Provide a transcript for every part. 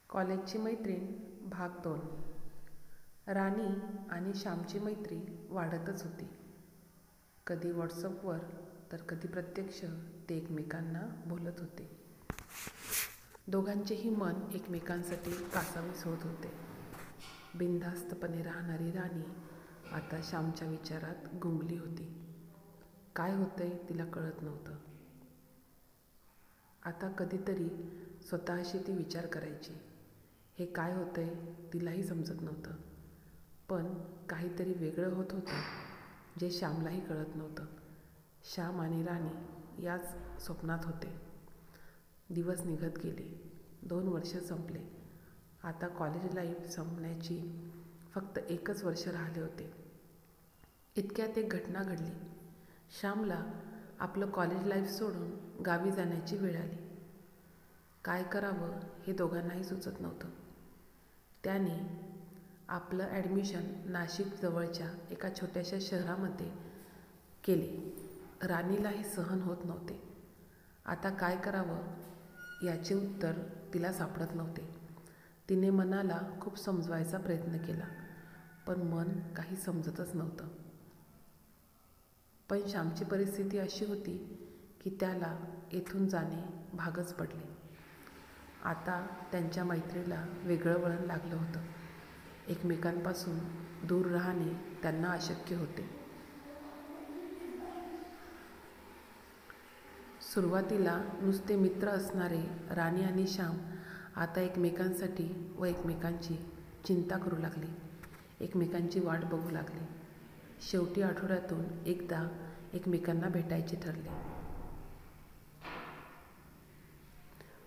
कॉलेजची मैत्रीण भाग 2. राणी आणि श्यामची मैत्री वाढतच होती. कधी व्हॉट्सअपवर तर कधी प्रत्यक्ष ते एकमेकांना बोलत होते. दोघांचेही मन एकमेकांसाठी कासावीस होत होते. बिनधास्तपणे राहणारी राणी आता श्यामच्या विचारात गुंगली होती. काय होतंय तिला कळत नव्हतं. आता कधीतरी स्वतःशी ती विचार करायची. हे काय होतंय तिलाही समजत नव्हतं, पण काहीतरी वेगळं होत होतं जे श्यामलाही कळत नव्हतं. श्याम आणि राणी याच स्वप्नात होते. दिवस निघत गेले. 2 वर्ष संपले. आता कॉलेज लाईफ संपण्याची फक्त 1च वर्ष राहिले होते. इतक्यात एक घटना घडली. श्यामला आपलं कॉलेज लाईफ सोडून गावी जाण्याची वेळ आली. काय करावं हे दोघांनाही सुचत नव्हतं. त्याने आपलं ॲडमिशन नाशिक जवळच्या एका छोट्याशा शहरामध्ये केले. राणीला हे सहन होत नव्हते. आता काय करावं याचे उत्तर तिला सापडत नव्हते. तिने मनाला खूप समजवायचा प्रयत्न केला, पण मन काही समजतच नव्हतं. पण श्यामची परिस्थिती अशी होती की त्याला येथून जाणे भागच पडले. आता त्यांच्या मैत्रीला वेगळं वळण लागलं होतं. एकमेकांपासून दूर राहणे त्यांना अशक्य होते. सुरुवातीला नुसते मित्र असणारे राणी आणि श्याम आता एकमेकांसाठी व एकमेकांची चिंता करू लागले. एकमेकांची वाट बघू लागले. शेवटी आठवड्यातून एकदा एकमेकांना भेटायचे ठरले.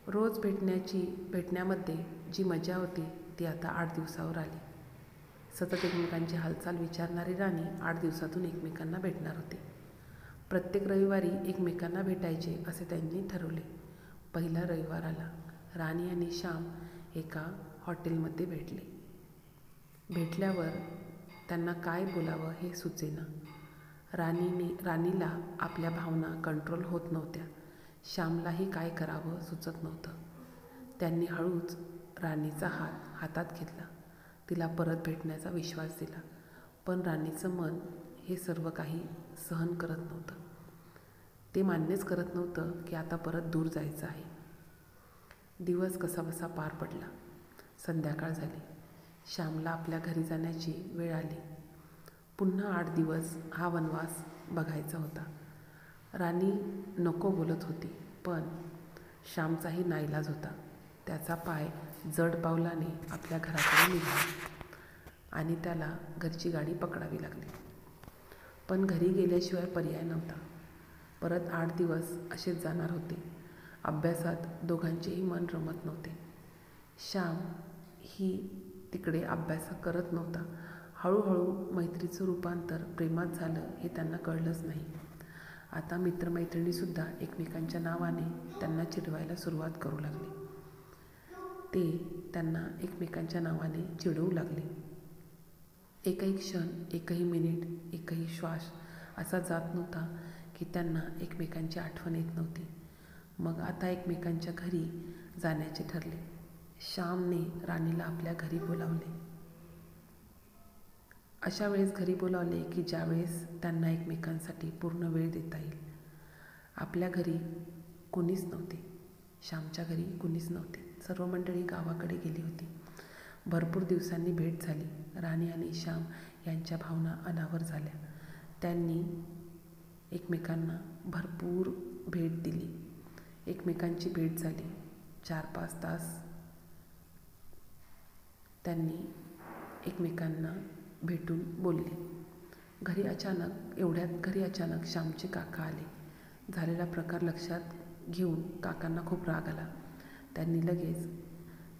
रोज भेटण्यामध्ये जी मजा होती ती आता 8 दिवसावर आली. सतत एकमेकांची हालचाल विचारणारी राणी 8 दिवसातून एकमेकांना भेटणार होती. प्रत्येक रविवारी एकमेकांना भेटायचे असे त्यांनी ठरवले. पहिला रविवार आला. राणी आणि श्याम एका हॉटेलमध्ये भेटले. भेटल्यावर त्यांना काय बोलावं हे सुचेना. राणीला आपल्या भावना कंट्रोल होत नव्हत्या. श्यामलाही काय करावं सुचत नव्हतं. त्यांनी हळूच राणीचा हात हातात घेतला. तिला परत भेटण्याचा विश्वास दिला. पण राणीचं मन हे सर्व काही सहन करत नव्हतं. ते मान्यच करत नव्हतं की आता परत दूर जायचं आहे. दिवस कसाबसा पार पडला. संध्याकाळ झाली. श्यामला आपल्या घरी जाण्याची वेळ आली. पुन्हा 8 दिवस हा वनवास बघायचा होता. राणी नको बोलत होती, पण श्यामचाही नाईलाज होता. त्याचा पाय जड पावलाने आपल्या घराकडे निघाला आणि त्याला घरची गाडी पकडावी लागली. पण घरी गेल्याशिवाय पर्याय नव्हता. परत 8 दिवस असेच जाणार होते. अभ्यासात दोघांचेही मन रमत नव्हते. श्याम ही तिकडे अभ्यास करत नव्हता. हळूहळू मैत्रीचं रूपांतर प्रेमात झालं हे त्यांना कळलंच नाही. आता मित्रमैत्रिणीसुद्धा एकमेकांच्या नावाने त्यांना चिडवायला सुरुवात करू लागले. ते त्यांना एकमेकांच्या नावाने चिडवू लागले. एकही क्षण, एकही मिनिट, एकही श्वास असा जात नव्हता की त्यांना एकमेकांची आठवण येत नव्हती. मग आता एकमेकांच्या घरी जाण्याचे ठरले. श्यामने राणीला आपल्या घरी बोलावले. अशा वेळेस घरी बोलावले की ज्यावेळेस त्यांना एकमेकांसाठी पूर्ण वेळ देता येईल. आपल्या घरी कुणीच नव्हते. श्यामच्या घरी कुणीच नव्हते. सर्व मंडळी गावाकडे गेली होती. भरपूर दिवसांनी भेट झाली. राणी आणि श्याम यांच्या भावना अनावर झाल्या. त्यांनी एकमेकांना भरपूर भेट दिली. एकमेकांची भेट झाली. 4-5 तास त्यांनी एकमेकांना भेटून बोलले. एवढ्यात घरी अचानक श्यामचे काका आले. झालेला प्रकार लक्षात घेऊन काकांना खूप राग आला. त्यांनी लगेच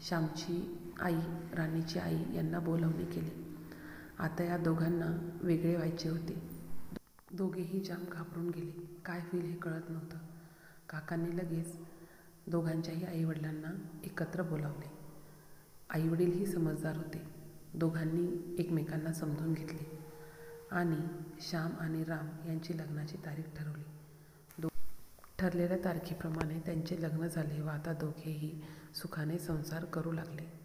श्यामची आई, राणीची आई यांना बोलावणी केली. आता या दोघांना वेगळे व्हायचे होते. दोघेही जाम घाबरून गेले. काय होईल हे कळत नव्हतं. काकांनी लगेच दोघांच्याही आईवडिलांना एकत्र बोलावले. आईवडीलही समजदार होते. दोघांनी एकमेकांना समजून घेतले आणि श्याम आणि राम यांची लग्नाची तारीख ठरवली. ठरलेल्या तारखेप्रमाणे त्यांचे लग्न झाले व आता दोघेही सुखाने संसार करू लागले.